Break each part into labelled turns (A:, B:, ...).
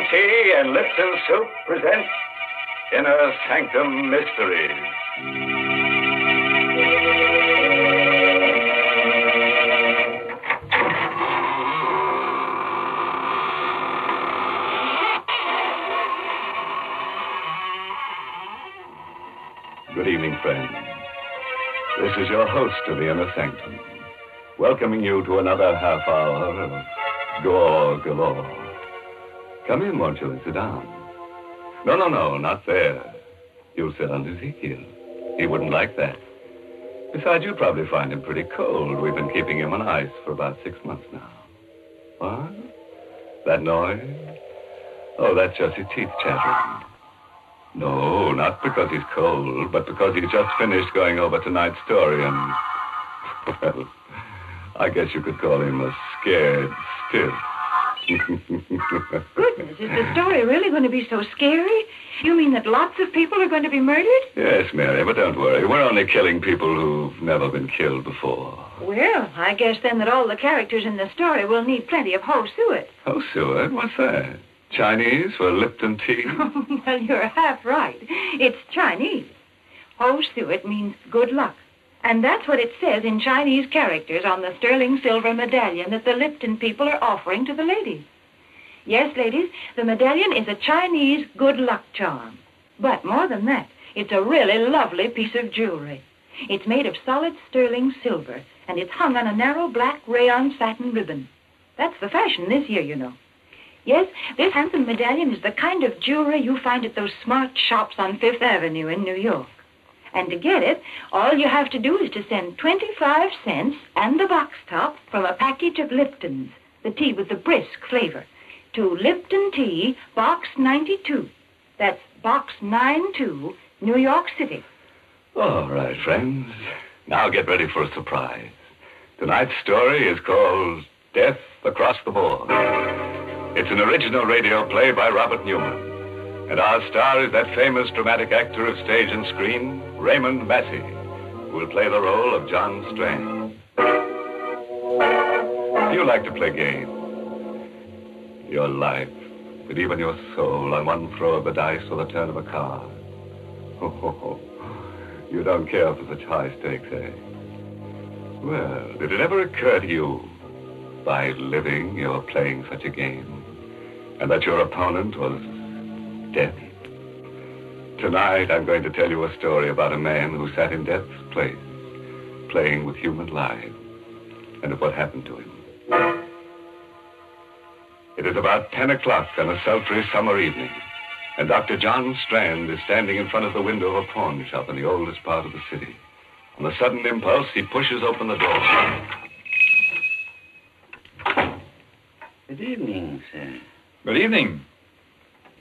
A: Tea and Lipton Soup present Inner Sanctum Mysteries. Good evening, friends. This is your host of the Inner Sanctum, welcoming you to another half hour of gore galore. Come in, won't you, and sit down. No, not there. You'll sit on Ezekiel. He wouldn't like that. Besides, you'd probably find him pretty cold. We've been keeping him on ice for about 6 months now. What? That noise? Oh, that's just his teeth chattering. No, not because he's cold, but because he's just finished going over tonight's story and, well, I guess you could call him a scared stiff.
B: Goodness, is the story really going to be so scary? You mean that lots of people are going to be murdered?
A: Yes, Mary, but don't worry. We're only killing people who've never been killed before.
B: Well, I guess then that all the characters in the story will need plenty of ho suet.
A: Ho suet? What's that? Chinese for Lipton tea?
B: Well, you're half right. It's Chinese. Ho suet means good luck. And that's what it says in Chinese characters on the sterling silver medallion that the Lipton people are offering to the ladies. Yes, ladies, the medallion is a Chinese good luck charm. But more than that, it's a really lovely piece of jewelry. It's made of solid sterling silver, and it's hung on a narrow black rayon satin ribbon. That's the fashion this year, you know. Yes, this handsome medallion is the kind of jewelry you find at those smart shops on Fifth Avenue in New York. And to get it, all you have to do is to send 25 cents and the box top from a package of Lipton's, the tea with the brisk flavor, to Lipton Tea, Box 92. That's Box 92, New York City.
A: All right, friends. Now get ready for a surprise. Tonight's story is called Death Across the Board. It's an original radio play by Robert Newman. And our star is that famous dramatic actor of stage and screen, Raymond Massey, who will play the role of John Strand. You like to play games. Your life, but even your soul on one throw of the dice or the turn of a card. Oh, you don't care for such high stakes, eh? Well, did it ever occur to you, by living, you're playing such a game, and that your opponent was death? Tonight, I'm going to tell you a story about a man who sat in death's place, playing with human lives, and of what happened to him. It is about 10 o'clock on a sultry summer evening, and Dr. John Strand is standing in front of the window of a pawn shop in the oldest part of the city. On a sudden impulse, he pushes open the door.
C: Good evening, sir.
D: Good evening.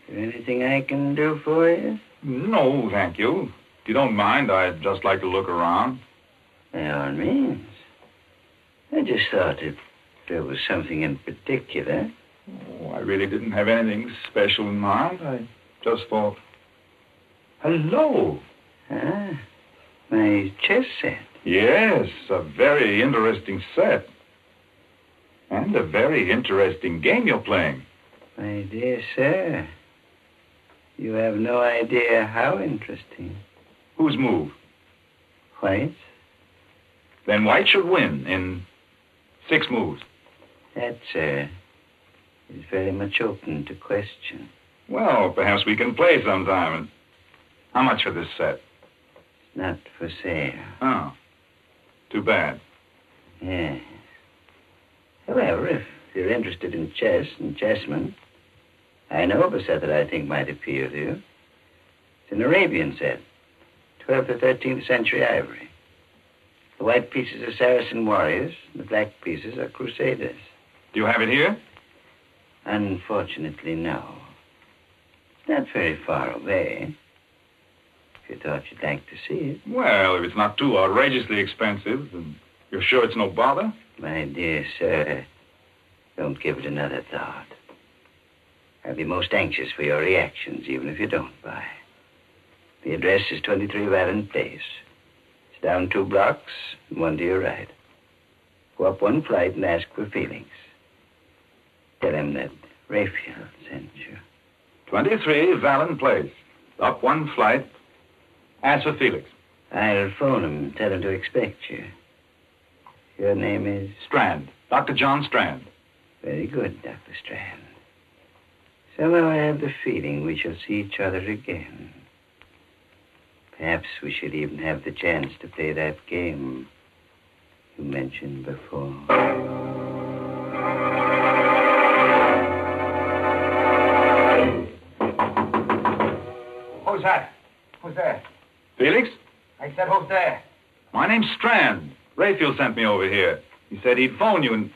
C: Is there anything I can do for you?
D: No, thank you. If you don't mind, I'd just like to look around.
C: By all means. I just thought if there was something in particular.
D: Oh, I really didn't have anything special in mind. I just thought... Hello.
C: Ah, my chess set.
D: Yes, a very interesting set. And a very interesting game you're playing.
C: My dear sir, you have no idea how interesting.
D: Whose move?
C: White's.
D: Then White should win in 6 moves.
C: That, sir, is very much open to question.
D: Well, perhaps we can play sometime. And how much for this set?
C: It's not for sale.
D: Oh, too bad.
C: Yes. However, if you're interested in chess and chessmen, I know of a set that I think might appeal to you. It's an Arabian set, 12th or 13th century ivory. The white pieces are Saracen warriors, and the black pieces are crusaders.
D: Do you have it here?
C: Unfortunately, no. It's not very far away. If you thought you'd like to see it.
D: Well, if it's not too outrageously expensive, then you're sure it's no bother?
C: My dear sir, don't give it another thought. I'll be most anxious for your reactions, even if you don't buy. The address is 23 Vallon Place. It's down 2 blocks and 1 to your right. Go up 1 flight and ask for Felix. Tell him that Raphael sent you.
D: 23 Vallon Place. Up one flight. Ask for Felix.
C: I'll phone him and tell him to expect you. Your name is?
D: Strand. Dr. John Strand.
C: Very good, Dr. Strand. Somehow I have the feeling we shall see each other again. Perhaps we should even have the chance to play that game you mentioned before.
E: Who's that? Who's there?
D: Felix?
E: I said, who's there?
D: My name's Strand. Rayfield sent me over here. He said he'd phone you and...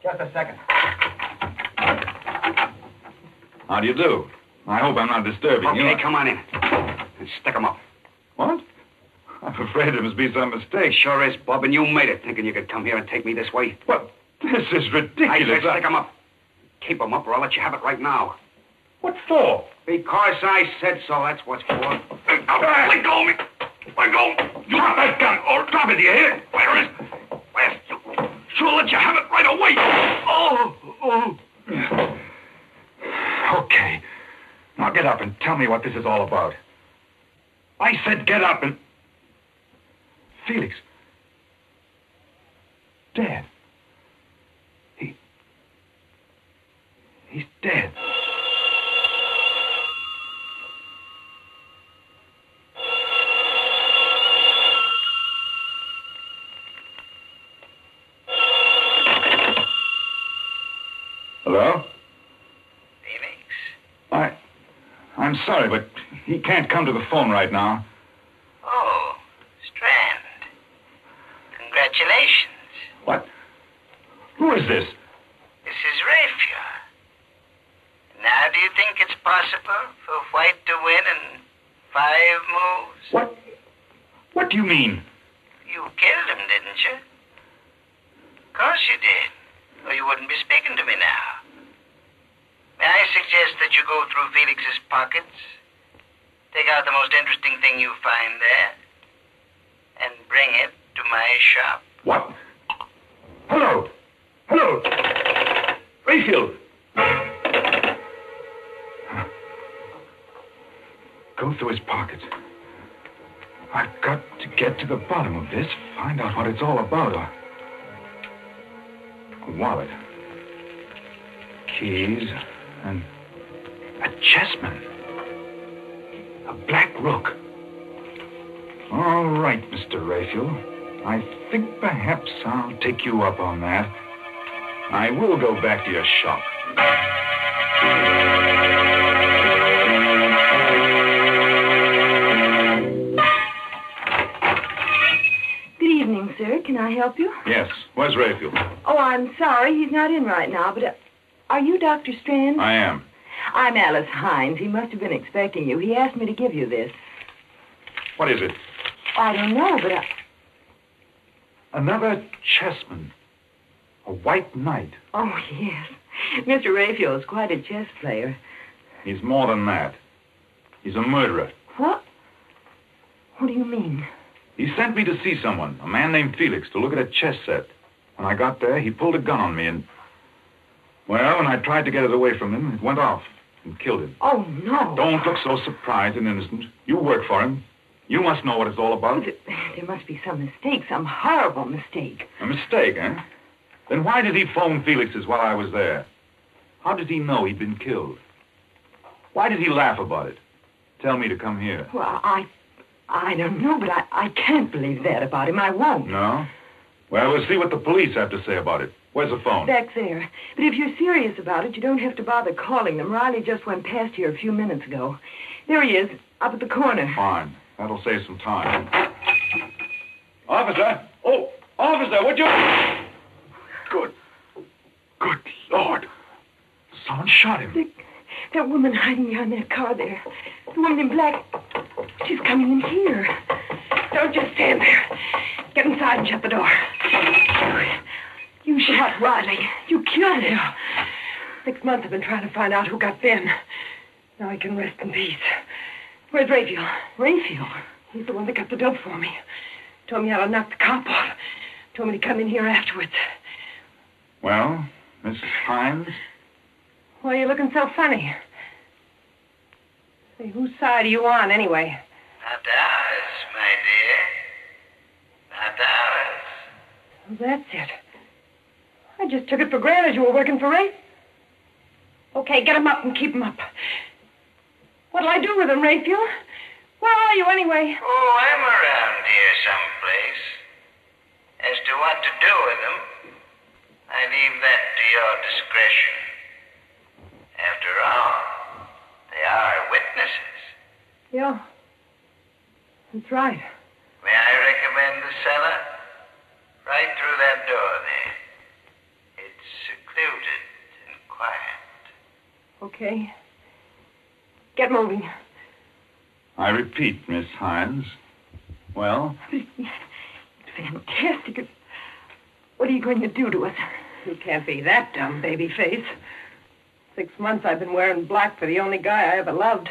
E: Just a second.
D: How do you do? I hope I'm not disturbing you.
E: Okay, come on in. And stick 'em up.
D: What? I'm afraid there must be some mistake.
E: Sure is, Bob, and you made it, thinking you could come here and take me this way.
D: What? This is
E: I
D: ridiculous.
E: said stick 'em up. Keep 'em up, or I'll let you have it right now.
D: What for?
E: Because I said so, that's what's for. Let go of me. Let go. You drop that gun, or drop it, do you hear? Where is... Where? Sure let you have it right away. Oh.
D: Okay. Now get up and tell me what this is all about. I said get up and... Felix. Dead. He's dead. Hello?
C: Felix?
D: I'm sorry, but he can't come to the phone right now.
C: Oh, Strand. Congratulations.
D: What? Who is this?
C: This is Rayfield. Now, do you think it's possible for White to win in 5 moves?
D: What? What do you mean?
C: You killed him, didn't you? Of course you did. Or you wouldn't be speaking to me now. May I suggest that you go through Felix's pockets, take out the most interesting thing you find there, and bring it to my shop?
D: What? Hello? Hello? Rayfield! Go through his pockets. I've got to get to the bottom of this, find out what it's all about. A wallet. Keys. And a chessman. A black rook. All right, Mr. Rayfield. I think perhaps I'll take you up on that. I will go back to your shop.
B: Good evening, sir. Can I help you?
D: Yes. Where's Rayfield?
B: Oh, I'm sorry. He's not in right now, but... Are you Dr. Strand?
D: I am.
B: I'm Alice Hines. He must have been expecting you. He asked me to give you this.
D: What is it?
B: I don't know, but
D: Another chessman. A white knight.
B: Oh, yes. Mr. Rayfield is quite a chess player.
D: He's more than that. He's a murderer.
B: What? What do you mean?
D: He sent me to see someone, a man named Felix, to look at a chess set. When I got there, he pulled a gun on me and... Well, when I tried to get it away from him, it went off and killed him.
B: Oh, no.
D: Don't look so surprised and innocent. You work for him. You must know what it's all about.
B: There must be some mistake, some horrible mistake.
D: A mistake, eh? Then why did he phone Felix's while I was there? How did he know he'd been killed? Why did he laugh about it? Tell me to come here.
B: Well, I don't know, but I can't believe that about him. I won't.
D: No? Well, we'll see what the police have to say about it. Where's the phone?
B: Back there. But if you're serious about it, you don't have to bother calling them. Riley just went past here a few minutes ago. There he is, up at the corner.
D: Fine. That'll save some time. Officer! Oh, officer, would you... Good Lord. Someone shot him.
B: That woman hiding behind that car there. The woman in black. She's coming in here. Don't just stand there. Get inside and shut the door. You shot Riley. You killed him.
F: 6 months I've been trying to find out who got Ben. Now he can rest in peace. Where's Rayfield?
B: Rayfield?
F: He's the one that got the dope for me. Told me how to knock the cop off. Told me to come in here afterwards.
D: Well, Mrs. Hines?
F: Why are you looking so funny? Hey, whose side are you on, anyway?
C: Not ours, my dear. Not ours.
F: Well, that's it. I just took it for granted you were working for Rafe. Okay, get him up and keep him up. What'll I do with him, Raphael? Where are you, anyway?
C: Oh, I'm around here someplace. As to what to do with them, I leave that to your discretion. After all, they are witnesses.
F: Yeah, that's right.
C: May I recommend the cellar? Right through that door there. It's secluded and quiet.
F: Okay. Get moving.
D: I repeat, Miss Hines. Well?
F: It's fantastic. What are you going to do to us? You can't be that dumb, baby face. 6 months I've been wearing black for the only guy I ever loved.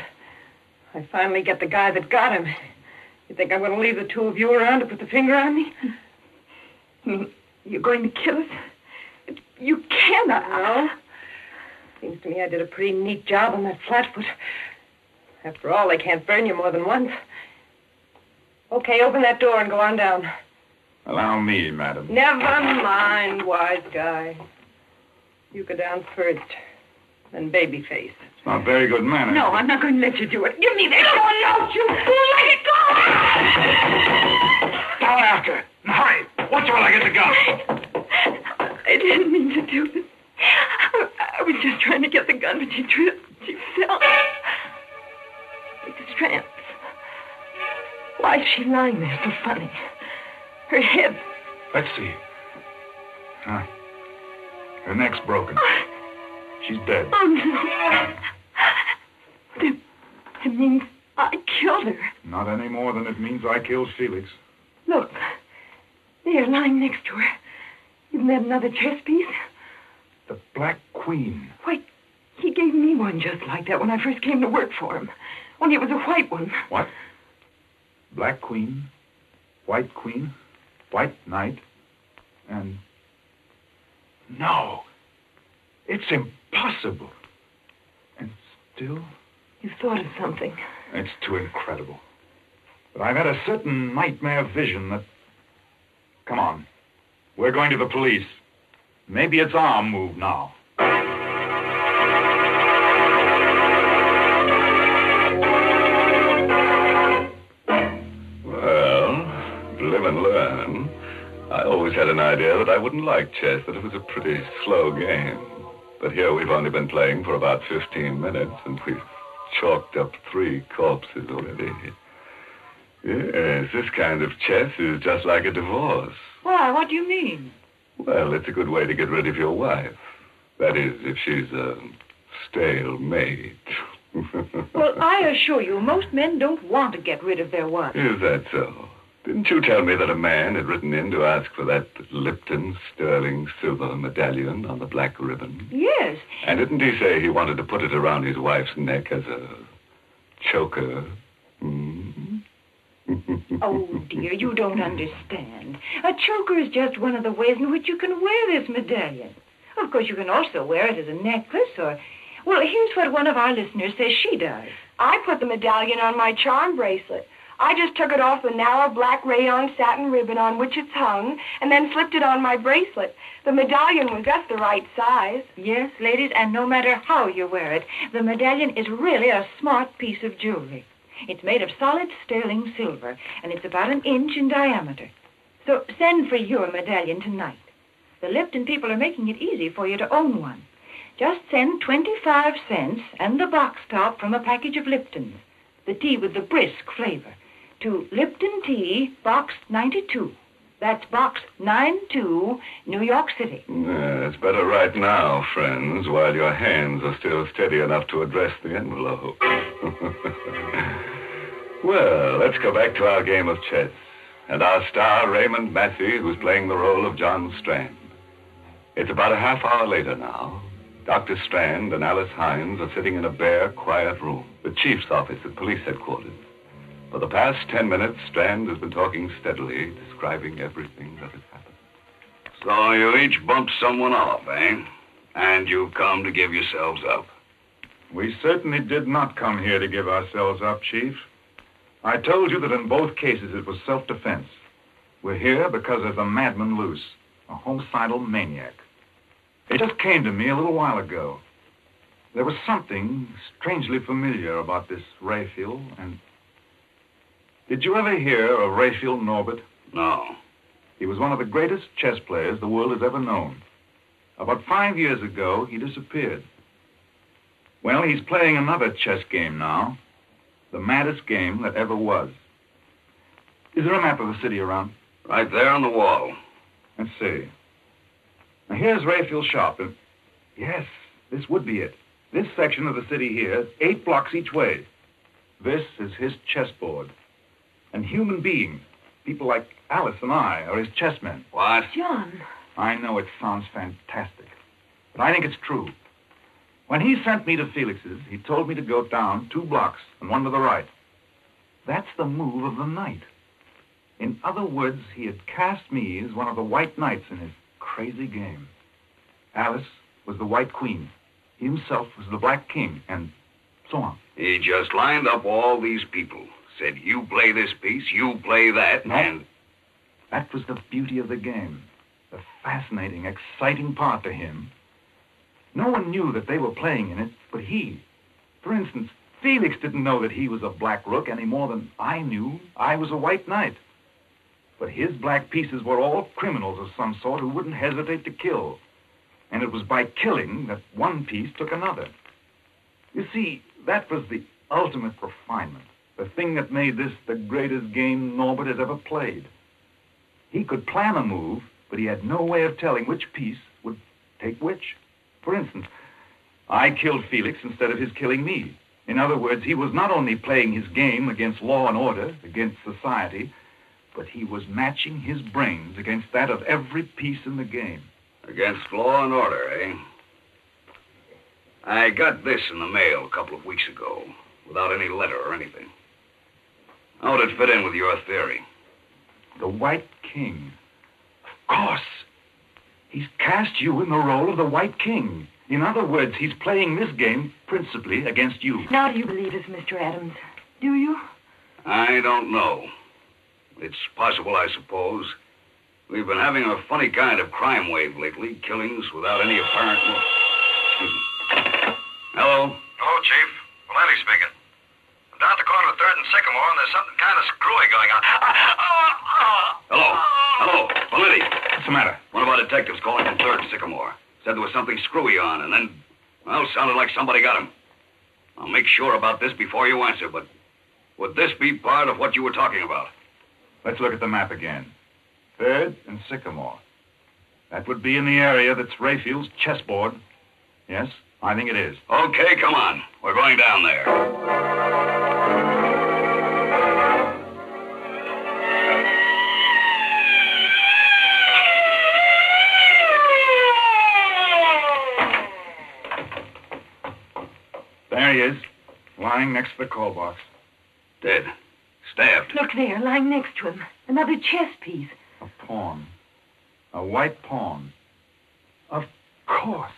F: I finally get the guy that got him. You think I'm going to leave the two of you around to put the finger on me? You're going to kill us? You cannot. No. Seems to me I did a pretty neat job on that flatfoot. After all, they can't burn you more than once. Okay, open that door and go on down.
D: Allow me, madam.
F: Never mind, wise guy. You go down first, then Babyface.
D: It's not very good manners.
F: No, I'm not going to let you do it. Give me that gun, don't you fool! Let it go!
E: Down after it. And hurry. Watch while I get the gun.
F: I didn't mean to do this. I was just trying to get the gun, but she tripped. She fell. These strands. Why is she lying there so funny? Her head.
D: Let's see. Her neck's broken. She's dead.
F: Oh, no. It means I killed her.
D: Not any more than it means I killed Felix.
F: Look. There, lying next to her. Isn't that another chess piece?
D: The Black Queen.
F: Why, he gave me one just like that when I first came to work for him. Only it was a white one.
D: What? Black Queen, White Queen, White Knight, and... No. It's impossible. And still...
F: You've thought of something.
D: It's too incredible. But I've had a certain nightmare vision that... Come on. We're going to the police. Maybe it's our move now.
A: Well, live and learn. I always had an idea that I wouldn't like chess, that it was a pretty slow game. But here we've only been playing for about 15 minutes, and we've chalked up 3 corpses already. Yes, this kind of chess is just like a divorce.
B: Why? What do you mean?
A: Well, it's a good way to get rid of your wife. That is, if she's a stale maid.
B: Well, I assure you, most men don't want to get rid of their wives.
A: Is that so? Didn't you tell me that a man had written in to ask for that Lipton sterling silver medallion on the black ribbon?
B: Yes.
A: And didn't he say he wanted to put it around his wife's neck as a choker?
B: Oh, dear, you don't understand. A choker is just one of the ways in which you can wear this medallion. Of course, you can also wear it as a necklace or... Well, here's what one of our listeners says she does.
G: I put the medallion on my charm bracelet. I just took it off the narrow black rayon satin ribbon on which it's hung and then slipped it on my bracelet. The medallion was just the right size.
B: Yes, ladies, and no matter how you wear it, the medallion is really a smart piece of jewelry. It's made of solid sterling silver, and it's about 1 inch in diameter. So send for your medallion tonight. The Lipton people are making it easy for you to own one. Just send 25 cents and the box top from a package of Liptons, the tea with the brisk flavor, to Lipton Tea, Box 92. That's Box 92, New York City.
A: It's better right now, friends, while your hands are still steady enough to address the envelope. Well, let's go back to our game of chess. And our star, Raymond Massey, who's playing the role of John Strand. It's about a half hour later now. Dr. Strand and Alice Hines are sitting in a bare, quiet room, the chief's office at police headquarters. For the past 10 minutes, Strand has been talking steadily, describing everything that has happened.
E: So you each bumped someone off, eh? And you've come to give yourselves up.
D: We certainly did not come here to give ourselves up, Chief. I told you that in both cases it was self-defense. We're here because of the madman loose, a homicidal maniac. It just came to me a little while ago. There was something strangely familiar about this Raphael, and... Did you ever hear of Raphael Norbert?
E: No.
D: He was one of the greatest chess players the world has ever known. About 5 years ago, he disappeared. Well, he's playing another chess game now. The maddest game that ever was. Is there a map of the city around?
E: Right there on the wall.
D: Let's see. Now, here's Raphael's shop, and... Yes, this would be it. This section of the city here, 8 blocks each way. This is his chessboard. And human beings, people like Alice and I, are his chessmen.
E: What?
F: John.
D: I know it sounds fantastic, but I think it's true. When he sent me to Felix's, he told me to go down 2 blocks and 1 to the right. That's the move of the night. In other words, he had cast me as one of the white knights in his crazy game. Alice was the white queen. He himself was the black king, and so on.
E: He just lined up all these people. Said, you play this piece, you play that,
D: No.
E: and...
D: That was the beauty of the game. The fascinating, exciting part to him. No one knew that they were playing in it, but he. For instance, Felix didn't know that he was a black rook any more than I knew I was a white knight. But his black pieces were all criminals of some sort who wouldn't hesitate to kill. And it was by killing that one piece took another. You see, that was the ultimate refinement. The thing that made this the greatest game Norbert has ever played. He could plan a move, but he had no way of telling which piece would take which. For instance, I killed Felix instead of his killing me. In other words, he was not only playing his game against law and order, against society, but he was matching his brains against that of every piece in the game.
E: Against law and order, eh? I got this in the mail a couple of weeks ago, without any letter or anything. How would it fit in with your theory?
D: The White King. Of course. He's cast you in the role of the White King. In other words, he's playing this game principally against you.
F: Now do you believe us, Mr. Adams? Do you?
E: I don't know. It's possible, I suppose. We've been having a funny kind of crime wave lately, killings without any apparent... Hello?
H: Hello, Chief. Valenti speaking. I'm down at the corner of 3rd and Sycamore, and there's something kind of screwy going on.
E: Hello? Hello? Valenti?
D: What's the matter?
E: One of our detectives calling from 3rd and Sycamore. Said there was something screwy on, and then, well, sounded like somebody got him. I'll make sure about this before you answer, but would this be part of what you were talking about?
D: Let's look at the map again. 3rd and Sycamore. That would be in the area that's Raphael's chessboard. Yes, I think it is.
E: Okay, come on. We're going down there.
D: There he is, lying next to the call box.
E: Dead. Stabbed.
F: Look there, lying next to him. Another chess piece.
D: A pawn. A white pawn. Of course.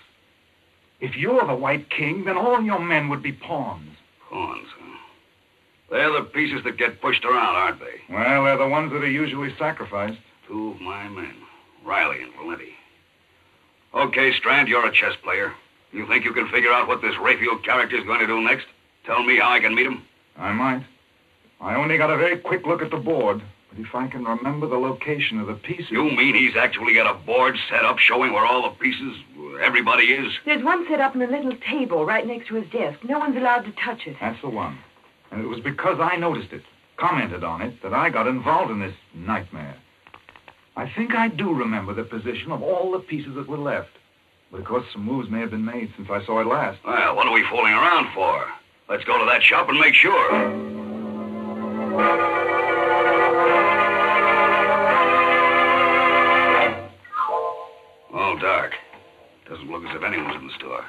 D: If you're the White King, then all your men would be pawns.
E: Pawns, huh? They're the pieces that get pushed around, aren't they?
D: Well, they're the ones that are usually sacrificed.
E: 2 of my men, Riley and Valenti. Okay, Strand, you're a chess player. You think you can figure out what this Raphael character's going to do next? Tell me how I can meet him?
D: I might. I only got a very quick look at the board, but if I can remember the location of the pieces...
E: You mean he's actually got a board set up showing where all the pieces, everybody is?
F: There's one set up on a little table right next to his desk. No one's allowed to touch it.
D: That's the one. And it was because I noticed it, commented on it, that I got involved in this nightmare. I think I do remember the position of all the pieces that were left. But of course, some moves may have been made since I saw it last.
E: Well, what are we fooling around for? Let's go to that shop and make sure. All dark. Doesn't look as if anyone's in the store.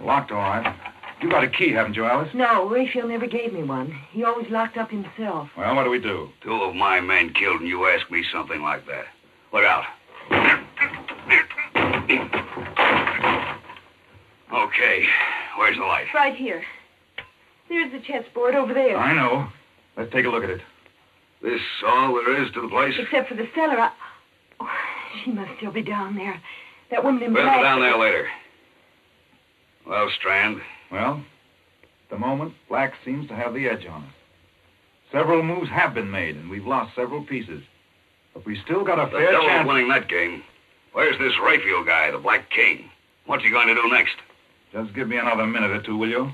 D: Locked, all right. You got a key, haven't you, Alice?
F: No, Raphael never gave me one. He always locked up himself.
D: Well, what do we do?
E: 2 of my men killed and you ask me something like that. Look out. Okay. Where's the light?
G: Right here. There's the chessboard over there.
D: I know. Let's take a look at it.
E: This all there is to the place?
G: Except for the cellar. Oh, she must still be down there. That woman in
E: We'll
G: black.
E: go down there later. Well, Strand.
D: Well, at the moment, Black seems to have the edge on us. Several moves have been made, and we've lost several pieces. But we still got a
E: The
D: fair
E: devil
D: chance.
E: winning that game. Where's this Rayfield guy, the Black King? What's he going to do next?
D: Just give me another minute or two, will you?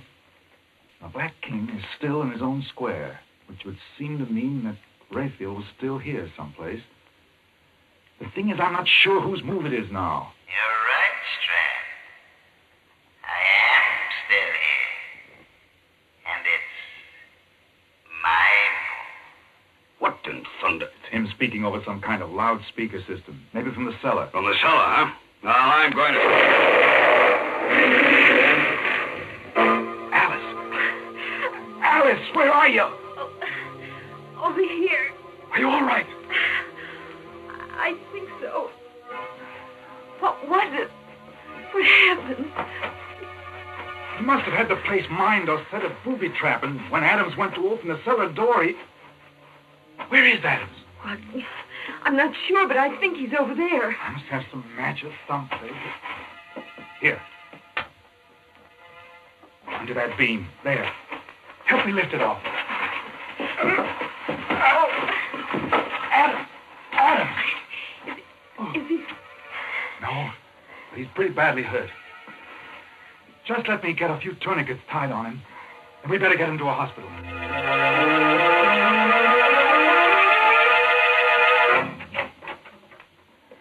D: The Black King is still in his own square, which would seem to mean that Rayfield was still here someplace. The thing is, I'm not sure whose move it is now.
C: You're right, Strand. I am still here. And it's my move.
E: What in thunder?
D: It's him speaking over some kind of loudspeaker system, maybe from the cellar.
E: From the cellar, huh? Well, I'm going to...
D: Alice, where are you?
G: Over here.
D: Are you all right?
G: I think so. What was it? What happened?
D: He must have had the place mined or set a booby trap, and when Adams went to open the cellar door, he... Where is Adams?
G: What? I'm not sure, but I think he's over there.
D: I must have some matches someplace. Here. Under that beam. There. Help me lift it off. Adam! Adam!
G: Is he...
D: No, but he's pretty badly hurt. Just let me get a few tourniquets tied on him, and we better get him to a hospital.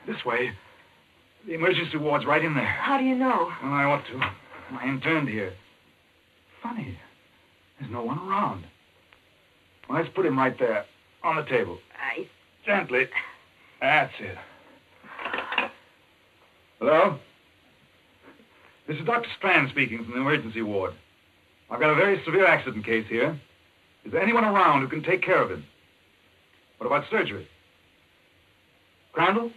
D: This way. The emergency ward's right in there.
G: How do you know?
D: Well, I ought to. I interned here. Funny. There's no one around. Well, let's put him right there, on the table. Gently. That's it. Hello? This is Dr. Strand speaking from the emergency ward. I've got a very severe accident case here. Is there anyone around who can take care of him? What about surgery? Crandall?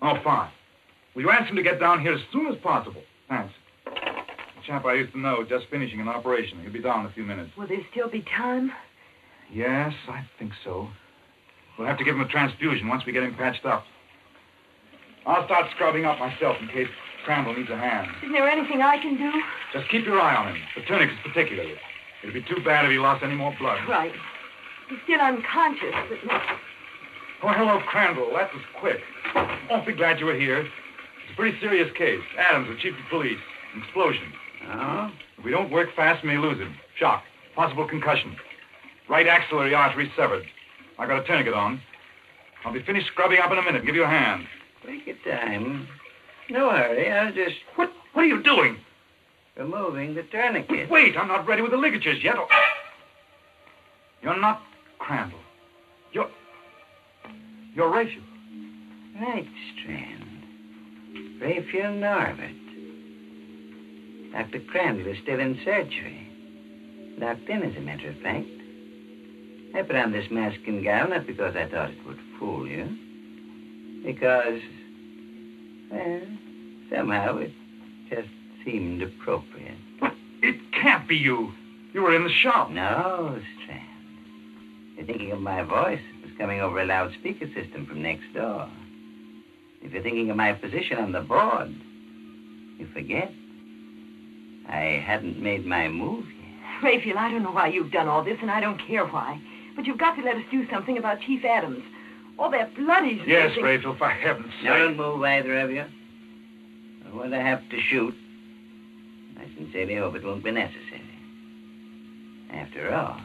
D: Oh, fine. Will you ask him to get down here as soon as possible? Thanks. The chap I used to know just finishing an operation. He'll be down in a few minutes.
G: Will there still be time?
D: Yes, I think so. We'll have to give him a transfusion once we get him patched up. I'll start scrubbing up myself in case Crandall needs a hand.
G: Isn't there anything I can do?
D: Just keep your eye on him, the tourniquets particularly. It'd be too bad if he lost any more blood.
G: Right. He's still unconscious, but...
D: Oh, hello, Crandall. That was quick. Awfully glad you were here. It's a pretty serious case. Adams, the chief of police. An explosion.
C: Oh?
D: If we don't work fast, we may lose him. Shock. Possible concussion. Right axillary artery severed. I got a tourniquet on. I'll be finished scrubbing up in a minute. Give you a hand.
C: Take your time. No hurry. I'll just
D: What are you doing?
C: removing the tourniquet.
D: Wait, I'm not ready with the ligatures yet. You're not Crandall. You're Rachel.
C: Right, Strand. Rayfield Norbert. Dr. Crandall is still in surgery. Locked in, as a matter of fact. I put on this mask and gown not because I thought it would fool you. Because, well, somehow it just seemed appropriate.
D: It can't be you. You were in the shop.
C: No, Strand. You're thinking of my voice. It was coming over a loudspeaker system from next door. If you're thinking of my position on the board, you forget. I hadn't made my move yet.
F: Rayfield, I don't know why you've done all this, and I don't care why. But you've got to let us do something about Chief Adams. All that blood he's
D: Yes,
F: losing.
D: Rachel, for heaven's sake.
C: Don't move, either of you. When I have to shoot, I sincerely hope it won't be necessary. After all,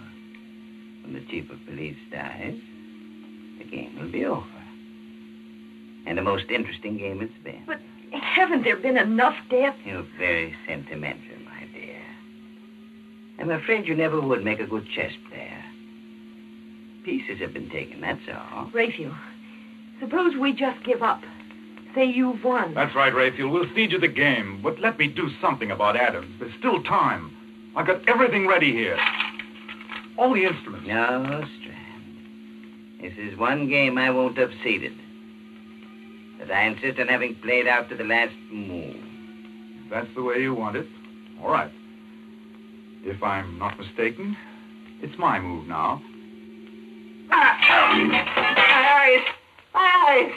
C: when the chief of police dies, the game will be over. And a most interesting game it's been.
F: But haven't there been enough deaths?
C: You're very sentimental, my dear. I'm afraid you never would make a good chess player. Pieces have been taken, that's all.
F: Rayfield, suppose we just give up. Say you've won.
D: That's right, Rayfield. We'll cede you the game, but let me do something about Adams. There's still time. I've got everything ready here. All the instruments.
C: No, Strand. This is one game I won't have ceded. But I insist on having played out to the last move.
D: If that's the way you want it. All right. If I'm not mistaken, it's my move now.
F: My eyes.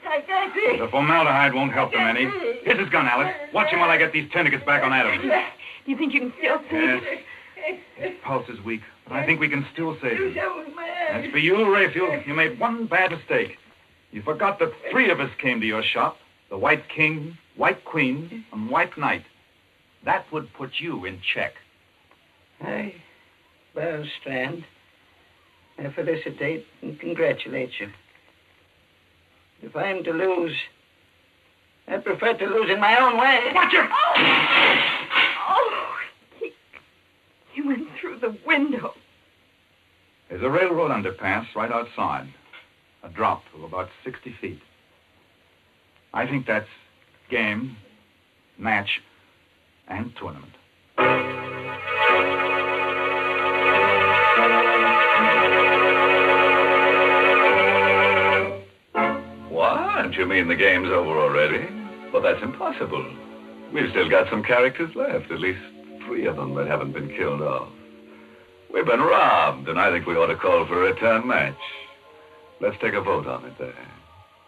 F: I can't see.
D: The formaldehyde won't help them any. Here's his gun, Alice. Watch him while I get these tourniquets back on Adams.
F: Do you think you can still see?
D: Yes. His pulse is weak, but I think we can still save him. As for you, Raphael, you made one bad mistake. You forgot that 3 of us came to your shop. The White King, White Queen, and White Knight. That would put you in check.
C: Well, Strand, I felicitate and congratulate you. If I'm to lose, I prefer to lose in my own way.
D: Watch him!
F: Oh, he went through the window.
D: There's a railroad underpass right outside. A drop of about 60 feet. I think that's game, match, and tournament.
A: What? You mean the game's over already? Well, that's impossible. We've still got some characters left, at least 3 of them that haven't been killed off. We've been robbed, and I think we ought to call for a return match. Let's take a vote on it there.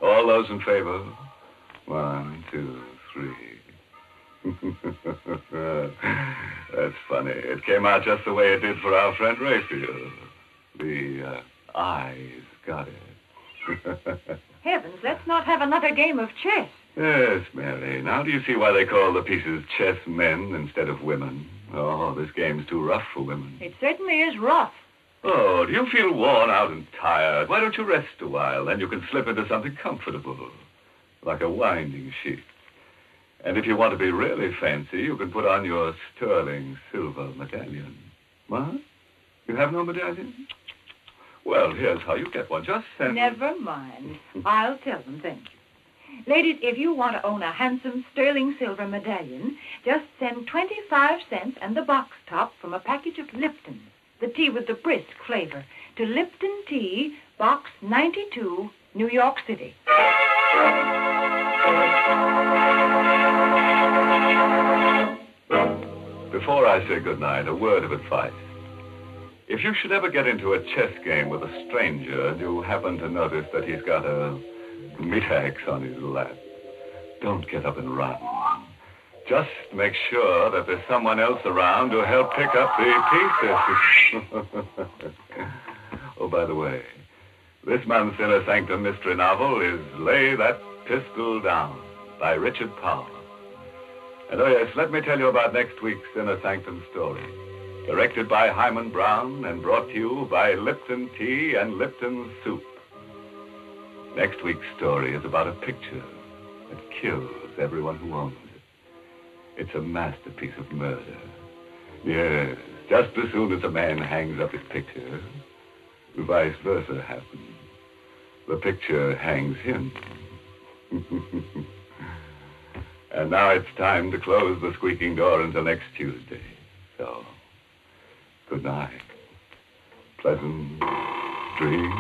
A: All those in favor? 1, 2, 3. That's funny. It came out just the way it did for our friend Raphael. The eyes got it.
B: Heavens, let's not have another game of chess.
A: Yes, Mary. Now do you see why they call the pieces chess men instead of women? Oh, this game's too rough for women.
B: It certainly is rough.
A: Oh, do you feel worn out and tired? Why don't you rest a while? Then you can slip into something comfortable, like a winding sheet. And if you want to be really fancy, you can put on your sterling silver medallion. What? You have no medallion? Well, here's how you get one. Just send...
B: Never mind. I'll tell them, thank you. Ladies, if you want to own a handsome sterling silver medallion, just send 25 cents and the box top from a package of Lipton, the tea with the brisk flavor, to Lipton Tea, Box 92, New York City.
A: Before I say goodnight, a word of advice. If you should ever get into a chess game with a stranger and you happen to notice that he's got a mitax on his lap, don't get up and run. Just make sure that there's someone else around to help pick up the pieces. Oh, by the way, this month's Inner Sanctum mystery novel is Lay That Pistol Down by Richard Powell. And oh yes, let me tell you about next week's Inner Sanctum story. Directed by Hyman Brown and brought to you by Lipton Tea and Lipton Soup. Next week's story is about a picture that kills everyone who owns it. It's a masterpiece of murder. Yes, just as soon as a man hangs up his picture, vice versa happens. The picture hangs him. And now it's time to close the squeaking door until next Tuesday. So, good night. Pleasant dreams.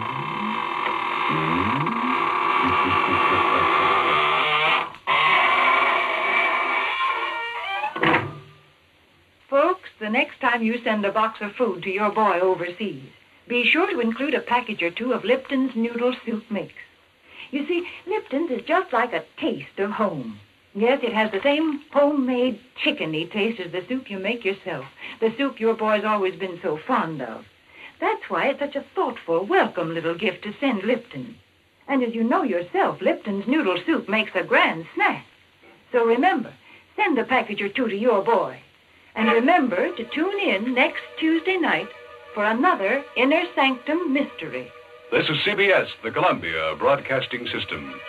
B: Folks, the next time you send a box of food to your boy overseas, be sure to include a package or 2 of Lipton's noodle soup mix. You see, Lipton's is just like a taste of home. Yes, it has the same homemade chickeny taste as the soup you make yourself, the soup your boy's always been so fond of. That's why it's such a thoughtful, welcome little gift to send Lipton. And as you know yourself, Lipton's noodle soup makes a grand snack. So remember, send a package or 2 to your boy. And remember to tune in next Tuesday night for another Inner Sanctum mystery.
I: This is CBS, the Columbia Broadcasting System.